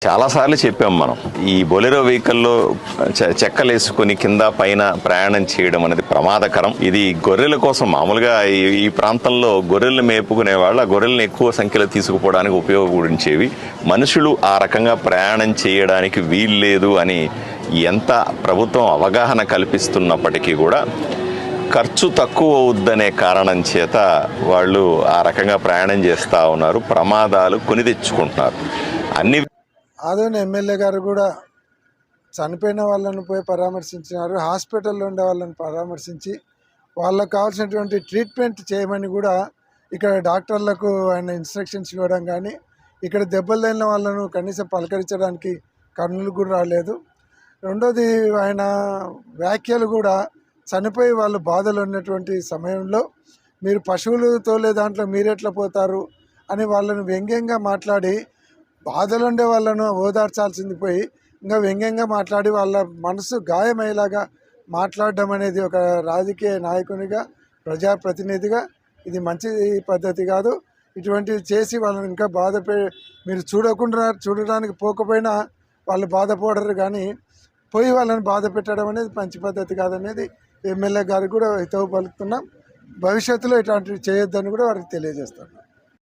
చాలాసార్లు చెప్పాం మనం, ఈ బొలెరో వెహికల్లో చెక్కలేసుకొని కింద పైన ప్రయాణం చేయడం అనేది ప్రమాదకరం. ఇది గొర్రెల కోసం మామూలుగా ఈ ప్రాంతంలో గొర్రెలను మేపుకునే వాళ్ళు ఆ గొర్రెలను ఎక్కువ సంఖ్యలో తీసుకుపోవడానికి ఉపయోగించేవి. మనుషులు ఆ రకంగా ప్రయాణం చేయడానికి వీల్లేదు అని ఎంత ప్రభుత్వం అవగాహన కల్పిస్తున్నప్పటికీ కూడా ఖర్చు తక్కువ అవుద్దనే కారణం చేత వాళ్ళు ఆ రకంగా ప్రయాణం చేస్తూ ఉన్నారు. ప్రమాదాలు కొని తెచ్చుకుంటున్నారు. అన్ని ఆదోని ఎమ్మెల్యే గారు కూడా చనిపోయిన వాళ్ళను పోయి పరామర్శించినారు. హాస్పిటల్లో ఉండే వాళ్ళని పరామర్శించి వాళ్ళకు కావాల్సినటువంటి ట్రీట్మెంట్ చేయమని కూడా ఇక్కడ డాక్టర్లకు ఆయన ఇన్స్ట్రక్షన్స్ ఇవ్వడం కానీ, ఇక్కడ దెబ్బలు తగిలిన వాళ్ళను కనీసం పలకరించడానికి కర్నూలు కూడా రాలేదు. రెండోది, ఆయన వ్యాఖ్యలు కూడా చనిపోయి వాళ్ళు బాధలు ఉన్నటువంటి సమయంలో మీరు పశువులు తోలే దాంట్లో మీరెట్లా పోతారు అని వాళ్ళను వ్యంగ్యంగా మాట్లాడి, బాధలు ఉండే వాళ్ళను ఓదార్చాల్సింది పోయి ఇంకా వ్యంగ్యంగా మాట్లాడి వాళ్ళ మనసు గాయమయ్యేలాగా మాట్లాడడం అనేది ఒక రాజకీయ నాయకునిగా, ప్రజాప్రతినిధిగా ఇది మంచి పద్ధతి కాదు. ఇటువంటివి చేసి వాళ్ళని ఇంకా మీరు చూడడానికి పోకపోయినా వాళ్ళు బాధపడరు, కానీ పోయి వాళ్ళని బాధ పెట్టడం అనేది మంచి పద్ధతి కాదనేది ఎమ్మెల్యే గారికి కూడా హితవు పలుకుతున్నాం. భవిష్యత్తులో ఇట్లాంటివి చేయొద్దని కూడా వారికి తెలియజేస్తాం.